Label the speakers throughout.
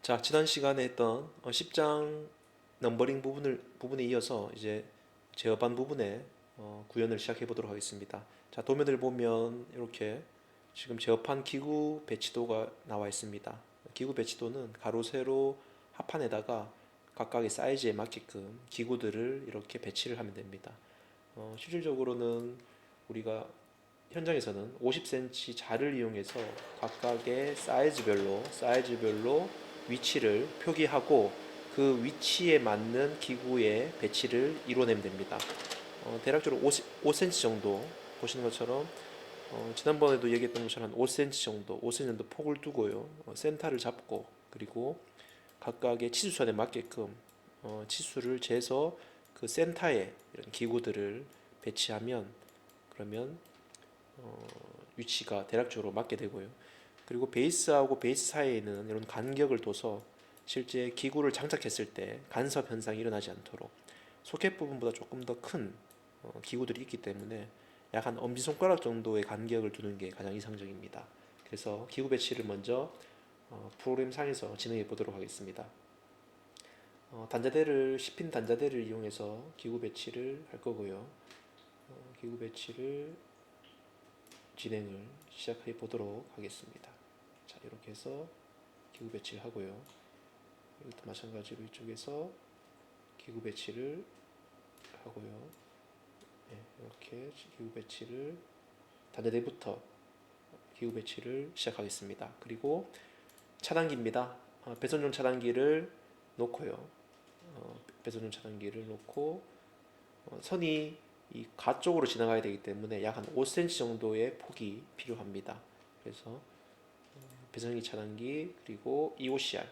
Speaker 1: 자, 지난 시간에 했던 10장 넘버링 부분에 이어서 이제 제어반 부분에 구현을 시작해 보도록 하겠습니다. 자, 도면을 보면 이렇게 지금 제어판 기구 배치도가 나와 있습니다. 기구 배치도는 가로, 세로, 합판에다가 각각의 사이즈에 맞게끔 기구들을 이렇게 배치를 하면 됩니다. 실질적으로는 우리가 현장에서는 50cm 자를 이용해서 각각의 사이즈별로 위치를 표기하고 그 위치에 맞는 기구의 배치를 이루어내면 됩니다. 대략적으로 5cm 정도 보시는 것처럼 지난번에도 얘기했던 것처럼 한 5cm 정도 폭을 두고요. 센터를 잡고 그리고 각각의 치수선에 맞게끔 치수를 재서 그 센터에 이런 기구들을 배치하면 그러면 위치가 대략적으로 맞게 되고요. 그리고 베이스하고 베이스 사이에는 이런 간격을 둬서 실제 기구를 장착했을 때 간섭 현상이 일어나지 않도록 소켓 부분보다 조금 더 큰 기구들이 있기 때문에 약 한 엄지손가락 정도의 간격을 두는 게 가장 이상적입니다. 그래서 기구 배치를 먼저 프로그램 상에서 진행해 보도록 하겠습니다. 단자대를 10핀 단자대를 이용해서 기구 배치를 할 거고요. 기구 배치를 진행을 시작해 보도록 하겠습니다. 자, 이렇게 해서 기구 배치를 하고요. 이것도 마찬가지로 이쪽에서 기구 배치를 하고요. 네, 이렇게 기구 배치를 단자대부터 기구 배치를 시작하겠습니다. 그리고 차단기입니다. 배선용 차단기를 놓고요. 배선용 차단기를 놓고 선이 이 가쪽으로 지나가야 되기 때문에 약 한 5cm 정도의 폭이 필요합니다. 그래서 배선기 차단기 그리고 EOCR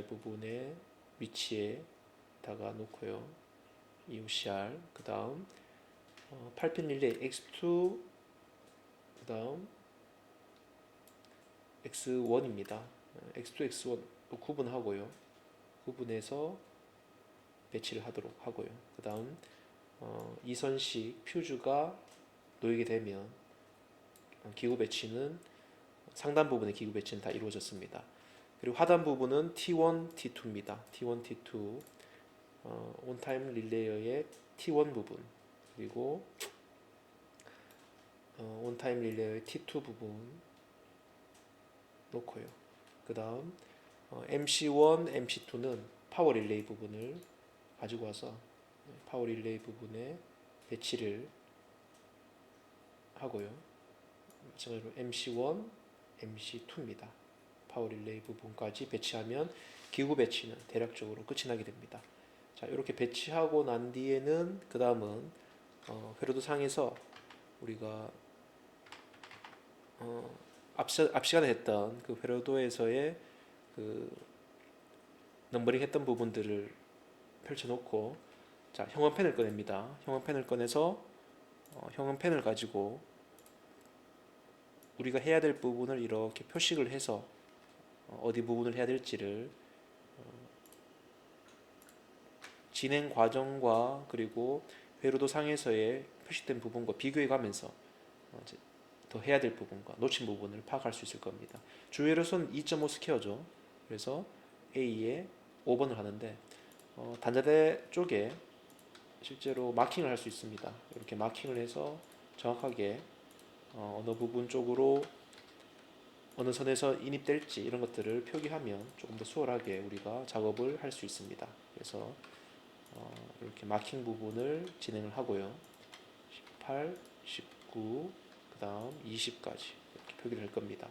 Speaker 1: 부분의 위치에다가 놓고요. EOCR 그 다음 8핀 릴레이 X2 그 다음 X1입니다. X2, X1 구분하고요. 구분해서 배치를 하도록 하고요. 그 다음 이선식 퓨즈가 놓이게 되면 기구 배치는 상단 부분의 기구 배치는 다 이루어졌습니다. 그리고 하단 부분은 T1, T2입니다. T1, T2 온타임 릴레이어의 T1 부분 그리고 온타임 릴레이어의 T2 부분 놓고요. 그 다음 MC1, MC2는 파워 릴레이 부분을 가지고 와서 파워 릴레이 부분에 배치를 하고요. 마찬가지로 MC1, MC2입니다. 파워 릴레이 부분까지 배치하면 기구 배치는 대략적으로 끝이 나게 됩니다. 자, 이렇게 배치하고 난 뒤에는 그 다음은 회로도 상에서 우리가 앞 시간에 했던 그 회로도에서의 그 넘버링 했던 부분들을 펼쳐놓고 자, 형광펜을 꺼냅니다. 형광펜을 꺼내서 형광펜을 가지고 우리가 해야 될 부분을 이렇게 표식을 해서 어디 부분을 해야 될지를 진행 과정과 그리고 회로도 상에서의 표시된 부분과 비교해 가면서 더 해야 될 부분과 놓친 부분을 파악할 수 있을 겁니다. 주회로선 2.5 스퀘어죠. 그래서 A에 5번을 하는데 단자대 쪽에 실제로 마킹을 할 수 있습니다. 이렇게 마킹을 해서 정확하게 어느 부분 쪽으로 어느 선에서 인입될지 이런 것들을 표기하면 조금 더 수월하게 우리가 작업을 할 수 있습니다. 그래서 이렇게 마킹 부분을 진행을 하고요. 18, 19, 그 다음 20까지 이렇게 표기를 할 겁니다.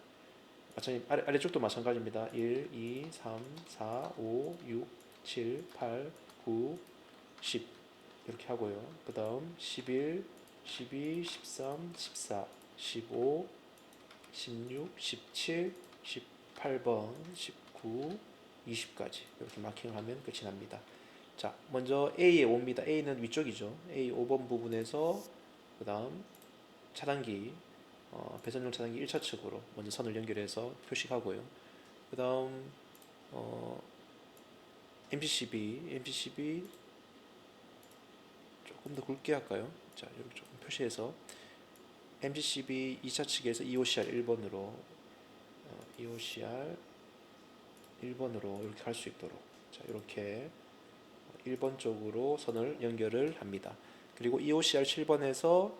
Speaker 1: 아래쪽도 마찬가지입니다. 1, 2, 3, 4, 5, 6, 7, 8, 9, 10 이렇게 하고요. 그 다음 11, 12, 13, 14, 15, 16, 17, 18번, 19, 20까지 이렇게 마킹을 하면 끝이 납니다. 자, 먼저 A에 옵니다. A는 위쪽이죠. A 5번 부분에서 그 다음 차단기 배선용 차단기 1차 측으로 먼저 선을 연결해서 표식하고요. 그 다음 MCCB 조금 더 굵게 할까요? 자, 이렇게 조금 표시해서 MCCB 2차 측에서 EOCR 1번으로 EOCR 1번으로 이렇게 갈 수 있도록 자 이렇게 1번 쪽으로 선을 연결을 합니다. 그리고 EOCR 7번에서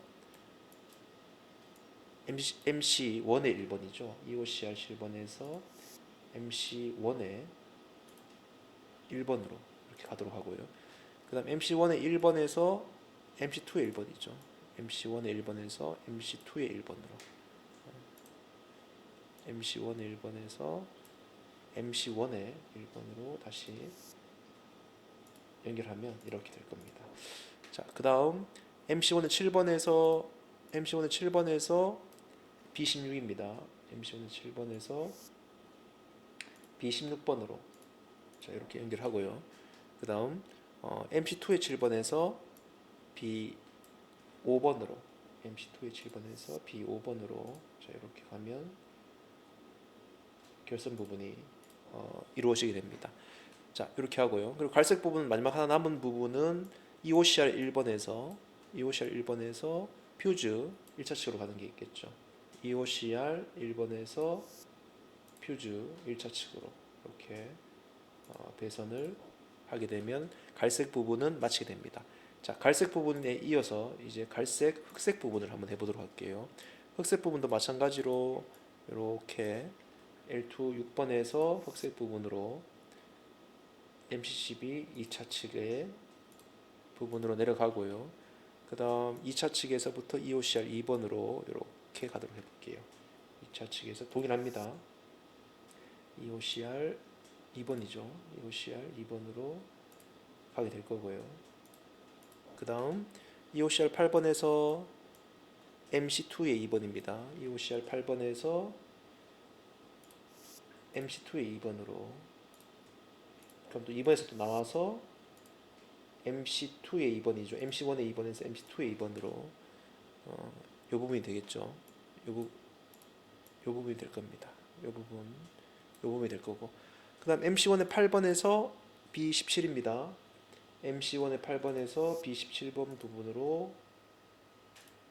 Speaker 1: MC1의 1번이죠. EOCR 7번에서 MC1의 1번으로 이렇게 가도록 하고요. 그 다음 MC1의 1번에서 MC2의 1번이죠. MC1의 1번에서 MC2의 1번으로 MC1의 1번에서 MC1의 1번으로 다시 연결하면 이렇게 될 겁니다. 자, 그 다음 MC1의 7번에서 B16입니다. MC1의 7번에서 B16번으로 자 이렇게 연결하고요. 그 다음 MC2의 7번에서 B5번으로 MC2의 7번에서 B5번으로 자 이렇게 가면 결선 부분이 이루어지게 됩니다. 자 이렇게 하고요. 그리고 갈색 부분 마지막 하나 남은 부분은 EOCR 1번에서 퓨즈 1차측으로 가는 게 있겠죠. EOCR 1번에서 퓨즈 1차측으로 이렇게 배선을 하게 되면 갈색 부분은 마치게 됩니다. 자, 갈색 부분에 이어서 이제 흑색 부분을 한번 해보도록 할게요. 흑색 부분도 마찬가지로 이렇게 L2 6번에서 흑색 부분으로 MCCB 2차 측의 부분으로 내려가고요. 그 다음 2차 측에서부터 EOCR 2번으로 이렇게 가도록 해볼게요. 2차 측에서 동일합니다. EOCR 2번이죠. EOCR 2번으로 가게 될 거고요. 그 다음 EOCR 8번에서 MC2의 2번입니다. EOCR 8번에서 MC2의 2번으로 그럼 또 2번에서 또 나와서 MC2의 2번이죠. MC1의 2번에서 MC2의 2번으로 이 부분이 되겠죠. 요 부분이 될 겁니다. 요 부분이 될 거고 그 다음 MC1의 8번에서 B17입니다. MC1의 8번에서 B17번 부분으로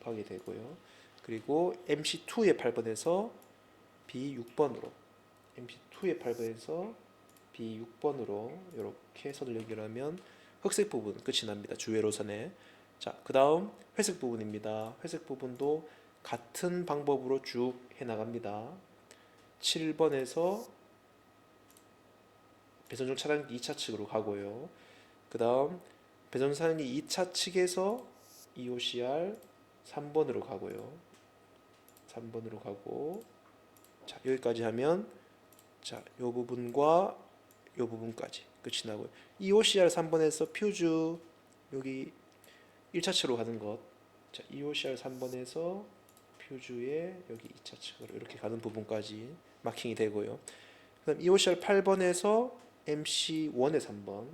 Speaker 1: 가게 되고요. 그리고 MC2의 8번에서 B6번으로 MC2의 8번에서 B6번으로 이렇게 선을 연결하면 흑색 부분 끝이 납니다. 주회로선에. 자, 그 다음 회색 부분입니다. 회색 부분도 같은 방법으로 쭉 해나갑니다. 7번에서 배선중 차량기 2차 측으로 가고요. 그 다음 배선 차량기 2차 측에서 EOCR 3번으로 가고요. 3번으로 가고 자 여기까지 하면 자 요 부분과 요 부분까지 끝이 나고요. EOCR 3번에서 퓨즈 여기 1차 측으로 가는 것 자 EOCR 3번에서 퓨즈의 여기 2차 측으로 이렇게 가는 부분까지 마킹이 되고요. 그 다음 EOCR 8번에서 MC1의 3번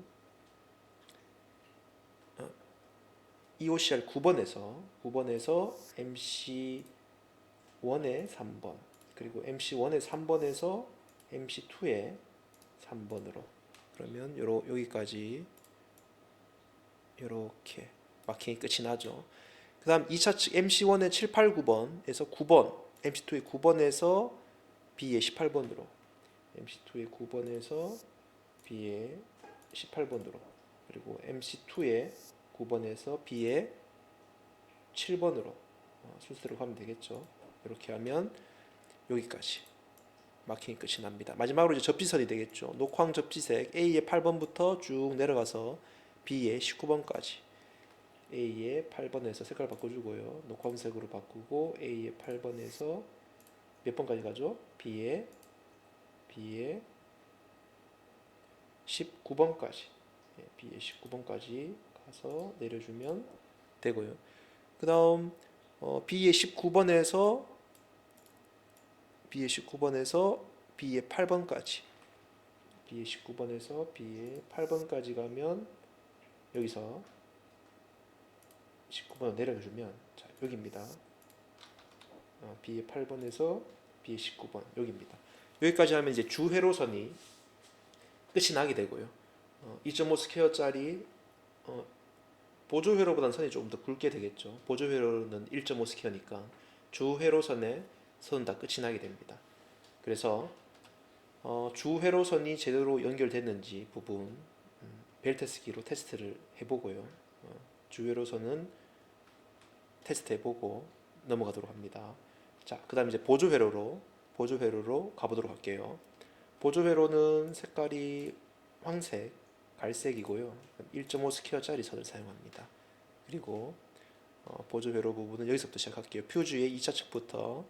Speaker 1: EOCR 9번에서 MC1의 3번 그리고 MC1의 3번에서 MC2의 3번으로 그러면 여기까지 이렇게 마킹이 끝이 나죠. 그 다음 2차 측 MC1의 7, 8, 9번에서 9번 MC2의 9번에서 B의 18번으로 MC2의 9번에서 B의 18번으로 그리고 MC2의 9번에서 B의 7번으로 순서대로 가면 되겠죠. 이렇게 하면 여기까지 마킹이 끝이 납니다. 마지막으로 이제 접지선이 되겠죠. 녹황 접지색 A의 8번부터 쭉 내려가서 B의 19번까지 A의 8번에서 색깔 바꿔주고요. 녹황색으로 바꾸고 A의 8번에서 몇 번까지 가죠? B의 19번까지 B의 19번까지 가서 내려주면 되고요. 그 다음 B의 19번에서 B의 8번까지 B의 19번에서 B의 8번까지 가면 여기서 19번을 내려주면 자 여기입니다. B의 8번에서 B의 19번 여기입니다. 여기까지 하면 이제 주회로선이 끝이 나게 되고요. 2.5 스퀘어짜리 보조회로보다는 선이 조금 더 굵게 되겠죠. 보조회로는 1.5 스퀘어니까 주회로선의 선은 다 끝이 나게 됩니다. 그래서 주회로선이 제대로 연결됐는지 부분 벨테스기로 테스트를 해보고요. 주회로선은 테스트 해보고 넘어가도록 합니다. 자, 그다음 이제 보조회로로 가보도록 할게요. 보조회로는 색깔이 황색, 갈색이고요. 1.5 스퀘어짜리 선을 사용합니다. 그리고 보조회로 부분은 여기서부터 시작할게요. 퓨즈의 2차 측부터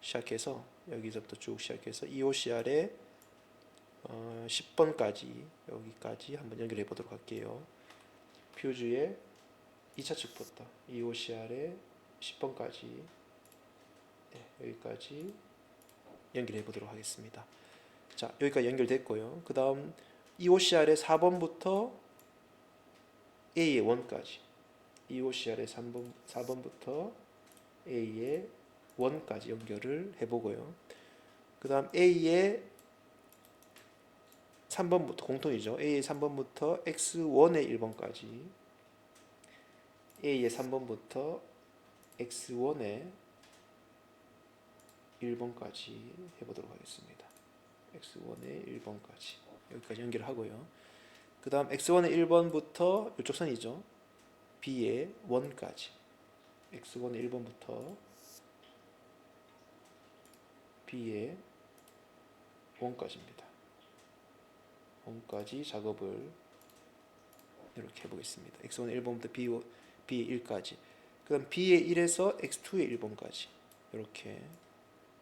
Speaker 1: 시작해서 여기서부터 쭉 시작해서 EOCR의 10번까지 여기까지 한번 연결해 보도록 할게요. 퓨즈의 2차 측부터 EOCR의 10번까지 여기까지 연결해 보도록 하겠습니다. 자, 여기까지 연결됐고요. 그 다음 EOCR의 4번부터 A의 1까지 EOCR의 4번부터 A의 1까지 연결을 해보고요. 그 다음 A의 3번부터 공통이죠. A의 3번부터 X1의 1번까지 A의 3번부터 X1의 1번까지 해보도록 하겠습니다. X1의 1번까지 여기까지 연결하고요. 그 다음 X1의 1번부터 이쪽 선이죠. B의 1까지 X1의 1번부터 B의 1까지입니다. 1까지 작업을 이렇게 해보겠습니다. X1의 1번부터 B의 1까지 그 다음 B의 1에서 X2의 1번까지 이렇게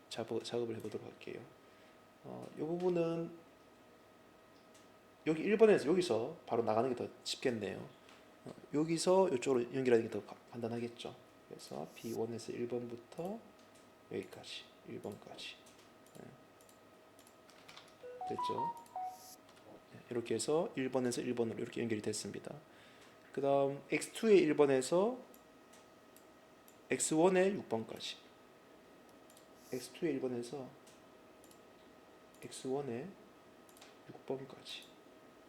Speaker 1: 작업을 해보도록 할게요. 이 부분은 여기 1번에서 여기서 바로 나가는 게 더 쉽겠네요. 여기서 이쪽으로 연결하는 게 더 간단하겠죠. 그래서 B1에서 1번부터 여기까지 1번까지 됐죠. 이렇게 해서 1번에서 1번으로 이렇게 연결이 됐습니다. 그 다음 X2의 1번에서 X1의 6번까지 X2의 1번에서 X1의 6번까지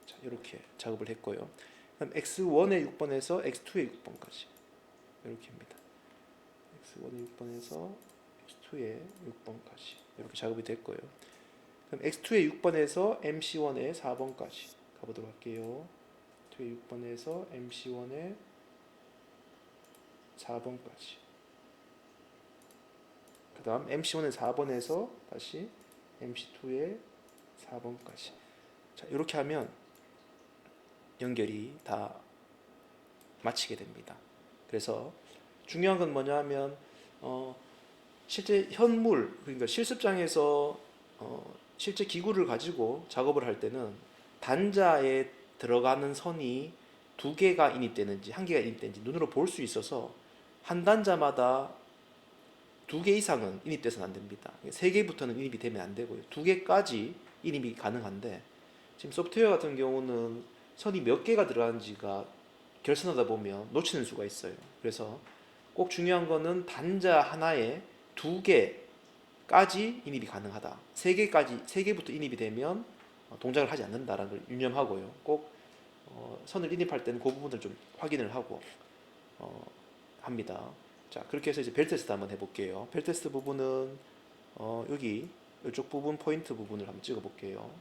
Speaker 1: 자, 이렇게 작업을 했고요. 그다음 X1의 6번에서 X2의 6번까지 이렇게입니다. X1의 6번에서 X2의 6번까지 이렇게 작업이 됐고요. 그럼 X2의 6번에서 MC1의 4번까지 가보도록 할게요. X2의 6번에서 MC1의 4번까지 그 다음 MC1의 4번에서 다시 MC2의 4번까지 자, 이렇게 하면 연결이 다 마치게 됩니다. 그래서 중요한 건 뭐냐 하면 실제 현물 그러니까 실습장에서 실제 기구를 가지고 작업을 할 때는 단자에 들어가는 선이 2개가 인입되는지 1개가 인입되는지 눈으로 볼 수 있어서 한 단자마다 2개 이상은 인입돼서는 안 됩니다. 3개부터는 인입이 되면 안 되고요. 2개까지 인입이 가능한데 지금 소프트웨어 같은 경우는 선이 몇 개가 들어가는지가 결선하다 보면 놓치는 수가 있어요. 그래서 꼭 중요한 거는 단자 하나에 2개까지 인입이 가능하다. 3개부터 인입이 되면 동작을 하지 않는다라는 걸 유념하고요. 꼭 선을 인입할 때는 그 부분을 좀 확인을 하고 합니다. 자, 그렇게 해서 이제 벨 테스트 한번 해볼게요. 벨 테스트 부분은 여기 이쪽 부분 포인트 부분을 한번 찍어볼게요.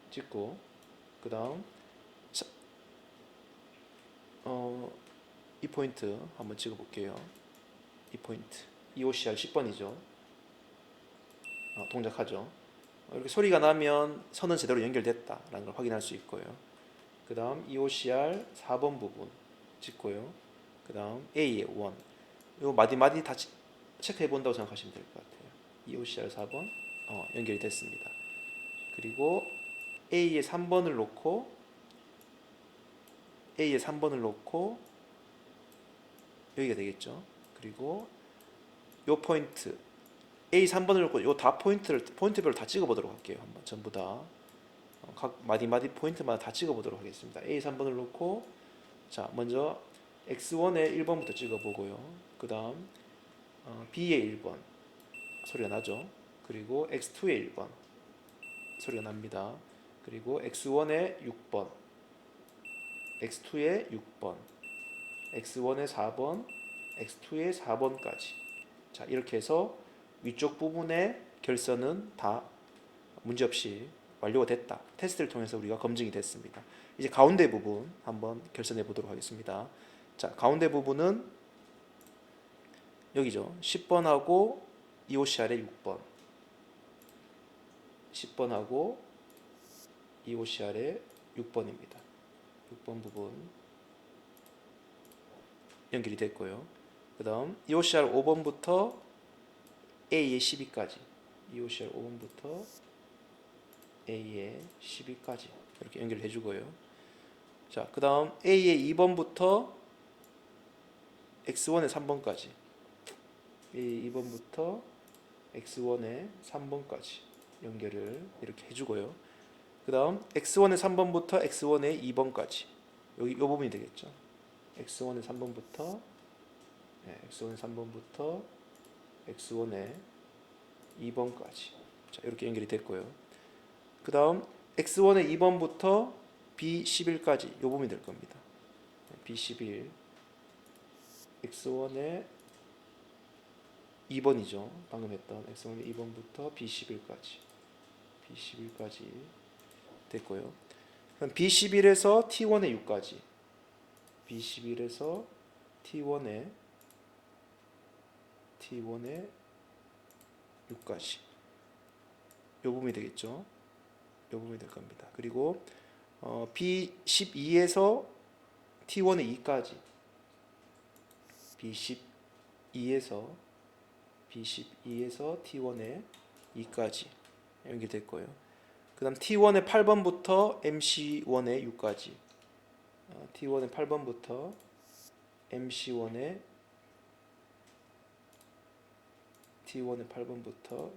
Speaker 1: 찍고 그 다음 이 포인트 한번 찍어볼게요. 이 포인트 EOCR 10번이죠. 동작하죠. 이렇게 소리가 나면 선은 제대로 연결됐다라는 걸 확인할 수 있고요. 그 다음 EOCR 4번 부분 찍고요. 그 다음 A의 1 요 마디마디 다 체크해 본다고 생각하시면 될 것 같아요. EOCR 4번 연결이 됐습니다. 그리고 A의 3번을 놓고 여기가 되겠죠. 그리고 요 포인트 A 3번을 놓고 요 다 포인트별로 다 찍어보도록 할게요. 한번 전부 다 각 마디마디 포인트마다 다 찍어보도록 하겠습니다. A 3번을 놓고 자 먼저 X1의 1번부터 찍어보고요. 그 다음 B의 1번 소리가 나죠. 그리고 X2의 1번 소리가 납니다. 그리고 X1의 6번 X2의 6번 X1의 4번 X2의 4번까지 자 이렇게 해서 위쪽 부분의 결선은 다 문제없이 완료가 됐다. 테스트를 통해서 우리가 검증이 됐습니다. 이제 가운데 부분 한번 결선해 보도록 하겠습니다. 자, 가운데 부분은 여기죠. 10번하고 EOCR의 6번. 10번하고 EOCR의 6번입니다. 6번 부분 연결이 됐고요. 그 다음 EOCR 5번부터 A의 12까지 EOCR 5번부터 A의 12까지 이렇게 연결해 주고요. 자, 그 다음 A의 2번부터 X1의 3번까지 A 2번부터 X1의 3번까지 연결을 이렇게 해주고요. 그 다음 X1의 3번부터 X1의 2번까지 여기 이 부분이 되겠죠. X1의 3번부터 X1의 3번부터 X1의 2번까지 자, 이렇게 연결이 됐고요. 그 다음 X1의 2번부터 B11까지 이 부분이 될 겁니다. B11 X1의 2번이죠. 방금 했던 X1의 2번부터 B11까지 됐고요. 그럼 B11에서 T1의 6까지 B11에서 T1의 6까지 이 부분이 되겠죠. 이 부분이 될 겁니다. 그리고 B12에서 T1의 2까지 B12에서 T1의 2까지 연결됐고요. 그 다음 T1의 8번부터 MC1의 6까지 T1의 8번부터 MC1의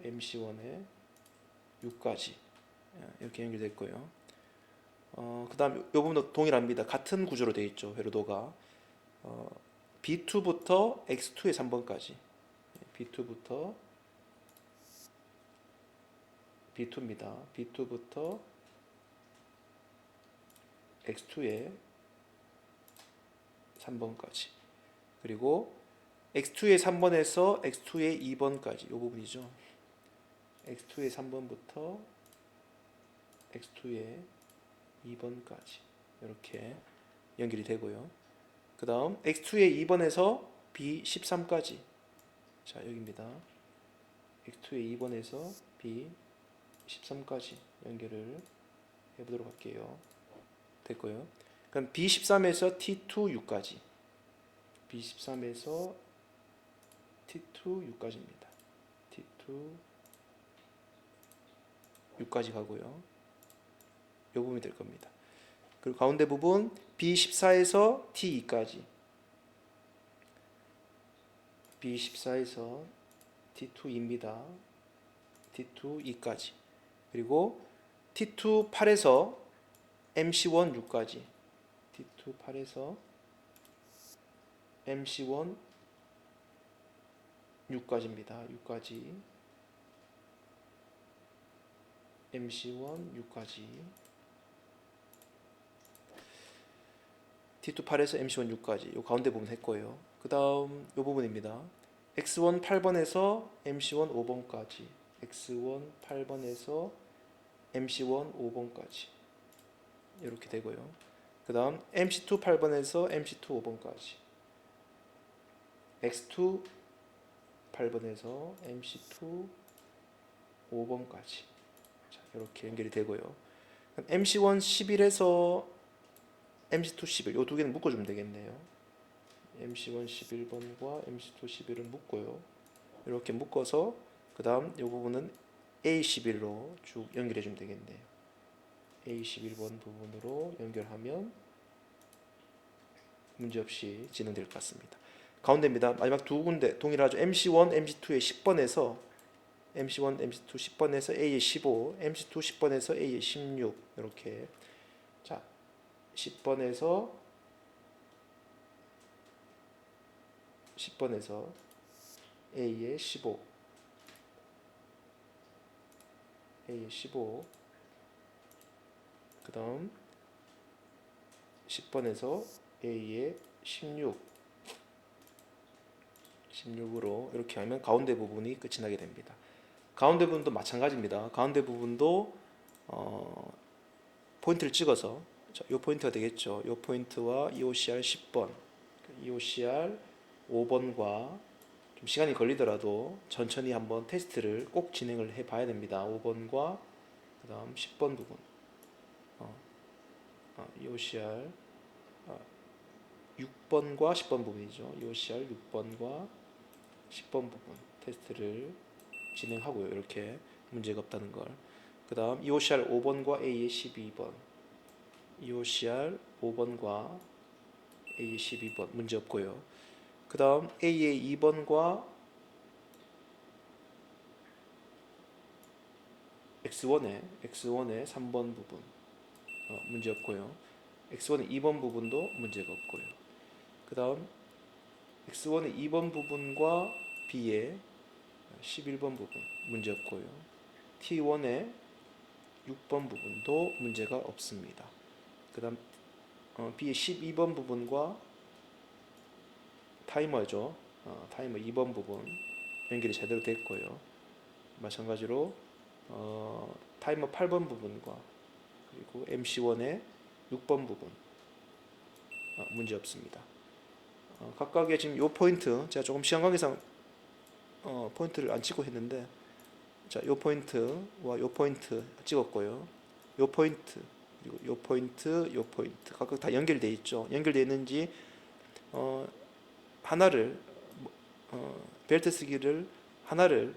Speaker 1: MC1의 6까지 이렇게 연결됐고요. 그 다음 이 부분도 동일합니다. 같은 구조로 되어 있죠. 회로도가 B2부터 X2의 3번까지 B2부터 B2입니다. B2부터 X2의 3번까지 그리고 X2의 3번에서 X2의 2번까지 이 부분이죠. X2의 3번부터 X2의 2번까지 이렇게 연결이 되고요. 그 다음 X2의 2번에서 B13까지 자 여기입니다. X2의 2번에서 B13까지 연결을 해보도록 할게요. 됐고요. 그럼 B13에서 T2 6까지 B13에서 T2 6까지입니다. T2 6까지 가고요. 이 부분이 될 겁니다. 그리고 가운데 부분 B14에서 T2까지 B14에서 T2입니다. T2 2까지 그리고 T2 8에서 MC1 6까지 T2 8에서 MC1 6까지입니다. 6까지 MC1 6까지 T2 8에서 MC1 6까지 요 가운데 부분 했고요. 그 다음 요 부분입니다. X1 8번에서 MC1 5번까지 X1 8번에서 MC1 5번까지 이렇게 되고요. 그 다음 MC2 8번에서 MC2 5번까지 X2 8번에서 MC2 5번까지 자, 이렇게 연결이 되고요. MC1 11에서 MC2 11 이 두 개는 묶어주면 되겠네요. MC1 11번과 MC2 11은 묶고요. 이렇게 묶어서 그 다음 이 부분은 A11로 쭉 연결해 주면 되겠네요. A11번 부분으로 연결하면 문제없이 진행될 것 같습니다. 가운데입니다. 마지막 두 군데 동일하죠. MC1, MC2의 10번에서 MC1, MC2 10번에서 A의 15, MC2 10번에서 A의 16 이렇게 자 10번에서 A의 15 그 다음 10번에서 A의 16으로 이렇게 하면 가운데 부분이 끝이 나게 됩니다. 가운데 부분도 마찬가지입니다. 가운데 부분도 포인트를 찍어서 자, 요 포인트가 되겠죠. 요 포인트와 EOCR 10번, EOCR 5번과 좀 시간이 걸리더라도 천천히 한번 테스트를 꼭 진행을 해 봐야 됩니다. 5번과 그 다음 10번 부분 EOCR 6번과 10번 부분이죠. EOCR 6번과 10번 부분 테스트를 진행하고요. 이렇게 문제가 없다는 걸. 그 다음 EOCR 5번과 A의 12번 EOCR 5번과 A의 12번 문제 없고요. 그 다음 A의 2번과 X1의 3번 부분 문제 없고요. X1의 2번 부분도 문제가 없고요. 그 다음 X1의 2번 부분과 B의 11번 부분 문제 없고요. T1의 6번 부분도 문제가 없습니다. 그 다음 B의 12번 부분과 타이머죠. 타이머 2번 부분 연결이 제대로 됐고요. 마찬가지로 타이머 8번 부분과 그리고 MC1의 6번 부분 문제 없습니다. 각각의 지금 요 포인트 제가 조금 시간 관계상 포인트를 안 찍고 했는데 자, 요 포인트와 요 포인트 찍었고요. 요 포인트 그리고 요 포인트, 요 포인트 각각 다 연결되어 있죠. 연결되어 있는지 하나를 벨트 쓰기를 하나를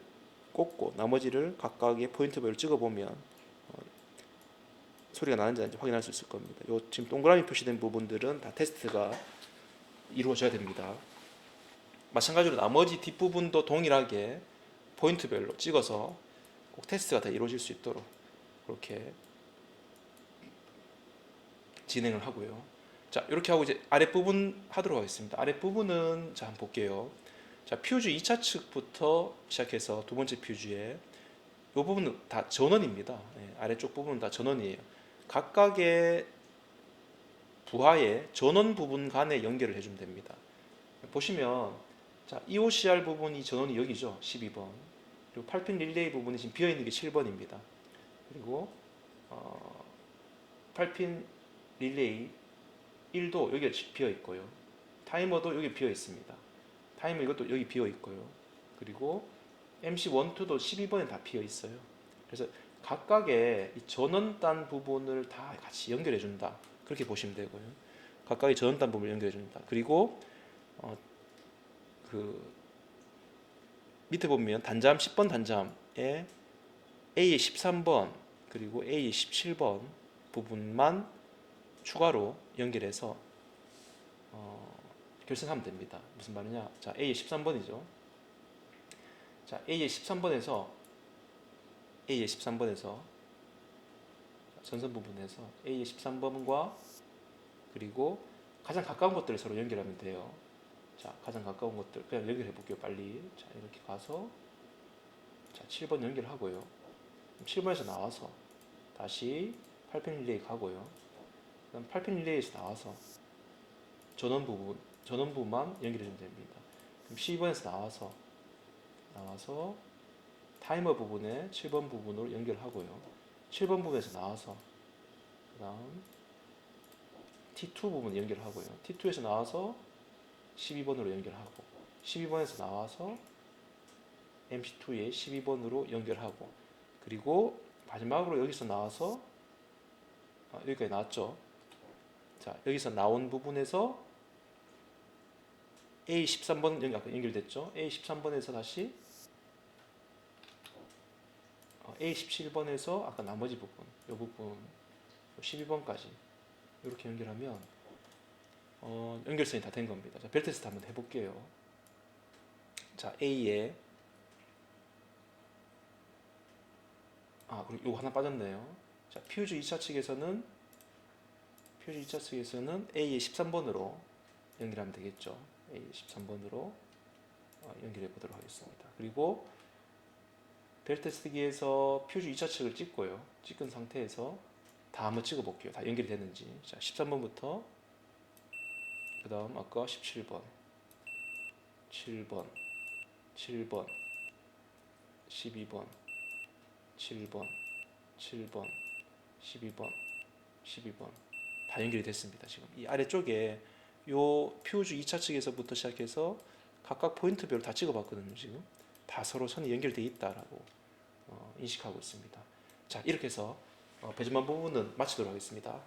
Speaker 1: 꽂고 나머지를 각각의 포인트별로 찍어보면 소리가 나는지 아닌지 확인할 수 있을 겁니다. 요 지금 동그라미 표시된 부분들은 다 테스트가 이루어져야 됩니다. 마찬가지로 나머지 뒷부분도 동일하게 포인트별로 찍어서 꼭 테스트가 다 이루어질 수 있도록 그렇게 진행을 하고요. 자, 이렇게 하고 이제 아랫부분 하도록 하겠습니다. 아랫부분은 자, 한번 볼게요. 자, 퓨즈 2차 측부터 시작해서 두 번째 퓨즈에 이 부분은 다 전원입니다. 아래쪽 부분은 다 전원이에요. 각각의 부하의 전원 부분 간에 연결을 해주면 됩니다. 보시면 자, EOCR 부분이 전원이 여기죠. 12번. 그리고 8핀 릴레이 부분이 지금 비어있는 게 7번입니다. 그리고 8핀 릴레이 1도 여기가 비어있고요. 타이머도 여기 비어있습니다. 타이머 이것도 여기 비어있고요. 그리고 MC1, 2도 12번에 다 비어있어요. 그래서 각각의 이 전원단 부분을 다 같이 연결해준다. 그렇게 보시면 되고요. 각각의 전원단 부분을 연결해준다. 그리고 그 밑에 보면 단자함 10번 단자함에 A의 13번 그리고 A의 17번 부분만 추가로 연결해서 결승하면 됩니다. 무슨 말이냐? 자, A의 13번이죠. 자, A의 13번에서 전선 부분에서 A의 13번과 그리고 가장 가까운 것들을 서로 연결하면 돼요. 자, 가장 가까운 것들 그냥 연결해 볼게요. 빨리. 자, 이렇게 가서 자, 7번 연결하고요. 7번에서 나와서 다시 8핀 릴레이 가고요. 그다음 8핀 릴레이에서 나와서 전원 부분만 연결해 주면 됩니다. 그럼 12번에서 나와서 타이머 부분에 7번 부분으로 연결하고요. 7번 부분에서 나와서 그다음 T2 부분 연결하고요. T2에서 나와서 12번으로 연결하고 12번에서 나와서 MC2에 12번으로 연결하고 그리고 마지막으로 여기서 나와서 여기까지 나왔죠. 자, 여기서 나온 부분에서 A13번 연결됐죠. A13번에서 다시 A17번에서 아까 나머지 부분, 이 부분 12번까지 이렇게 연결하면 연결선이 다 된 겁니다. 자, 벨 테스트 한번 해볼게요. 자, A에 그리고 이거 하나 빠졌네요. 자, 퓨즈 2차 측에서는 A의 13번으로 연결하면 되겠죠. A의 13번으로 연결해 보도록 하겠습니다. 그리고 벨 테스트기에서 퓨즈 2차 측을 찍고요. 찍은 상태에서 다 한번 찍어 볼게요. 다 연결이 됐는지. 자, 13번부터 그 다음 아까 17번 7번 12번 7번, 7번, 12번, 12번 다 연결이 됐습니다. 지금 이 아래쪽에 요 퓨즈 2차 측에서부터 시작해서 각각 포인트별로 다 찍어봤거든요. 지금 다 서로 선이 연결되어 있다라고 인식하고 있습니다. 자, 이렇게 해서 배전만 부분은 마치도록 하겠습니다.